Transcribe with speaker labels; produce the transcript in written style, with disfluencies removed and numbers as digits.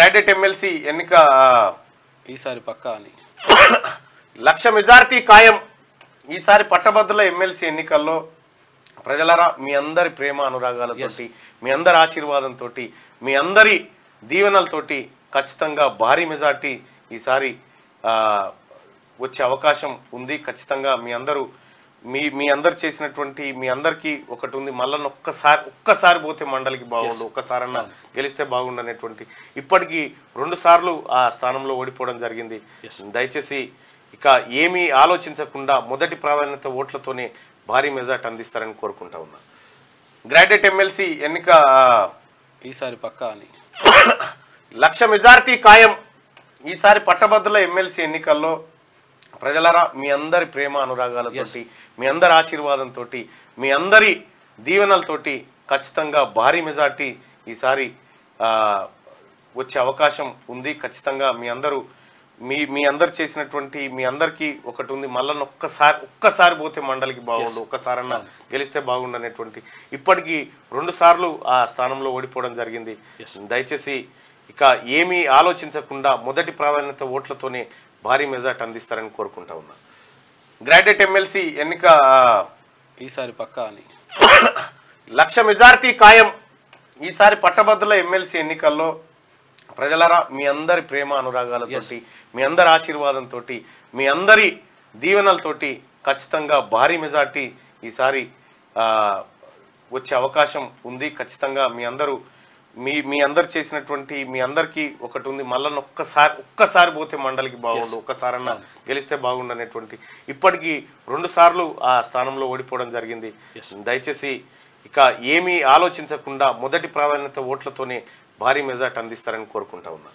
Speaker 1: Graduate MLC ఎన్నిక
Speaker 2: ఈసారి పక్కా అని
Speaker 1: 1,00,000 మెజారిటీ ఖాయం. ఈసారి పట్టభద్రుల ఎమ్మెల్సీ ఎన్నికల్లో ప్రజలరా మీ అందరి ప్రేమ అనురాగాలతోటి, మీ అందరి ఆశీర్వాదంతో, మీ అందరి దీవెనలతోటి ఖచ్చితంగా భారీ మెజార్టీ ఈసారి వచ్చే అవకాశం ఉంది. ఖచ్చితంగా మీ అందరు చేసినటువంటి మీ అందరికీ ఒకటి ఉంది, మళ్ళీ ఒక్కసారి పోతే మండలికి బాగుండు, ఒక్కసారన్నా గెలిస్తే బాగుండు అనేటువంటి. ఇప్పటికీ 2 సార్లు ఆ స్థానంలో ఓడిపోవడం జరిగింది. దయచేసి ఇక ఏమీ ఆలోచించకుండా మొదటి ప్రాధాన్యత ఓట్లతోనే భారీ మెజార్టీ అందిస్తారని కోరుకుంటా ఉన్నా. గ్రాడ్యుయేట్ ఎమ్మెల్సీ ఎన్నిక
Speaker 2: ఈసారి పక్కా అని
Speaker 1: 1,00,000 మెజారిటీ ఖాయం. ఈసారి పట్టభద్రుల ఎమ్మెల్సీ ఎన్నికల్లో ప్రజలరా మీ అందరి ప్రేమ అనురాగాలతోటి, మీ అందరి ఆశీర్వాదంతో, మీ అందరి దీవెనలతోటి ఖచ్చితంగా భారీ మెజార్టీ ఈసారి వచ్చే అవకాశం ఉంది. ఖచ్చితంగా మీ అందరు చేసినటువంటి మీ అందరికీ ఒకటి ఉంది, మళ్ళీ ఒక్కసారి పోతే మండలికి బాగుండు, ఒక్కసారన్నా గెలిస్తే బాగుండు అనేటువంటి. ఇప్పటికీ 2 సార్లు ఆ స్థానంలో ఓడిపోవడం జరిగింది. దయచేసి ఇక ఏమీ ఆలోచించకుండా మొదటి ప్రాధాన్యత ఓట్లతోనే భారీ మెజార్టీ అందిస్తారని కోరుకుంటా ఉన్నా. గ్రాడ్యుయేట్ ఎమ్మెల్సీ ఎన్నిక
Speaker 2: ఈసారి పక్కా అని
Speaker 1: 1,00,000 మెజారిటీ ఖాయం. ఈసారి పట్టభద్రుల ఎమ్మెల్సీ ఎన్నికల్లో ప్రజలరా మీ అందరి ప్రేమ అనురాగాలతోటి, మీ అందరి ఆశీర్వాదంతో, మీ అందరి దీవెనలతోటి ఖచ్చితంగా భారీ మెజార్టీ ఈసారి వచ్చే అవకాశం ఉంది. ఖచ్చితంగా మీ అందరు చేసినటువంటి మీ అందరికీ ఒకటి ఉంది, మళ్ళీ ఒక్కసారి పోతే మండలికి బాగుండు, ఒక్కసారన్నా గెలిస్తే బాగుండు అనేటువంటి. ఇప్పటికీ 2 సార్లు ఆ స్థానంలో ఓడిపోవడం జరిగింది. దయచేసి ఇక ఏమీ ఆలోచించకుండా మొదటి ప్రాధాన్యత ఓట్లతోనే భారీ మెజార్టీ అందిస్తారని కోరుకుంటా ఉన్నా.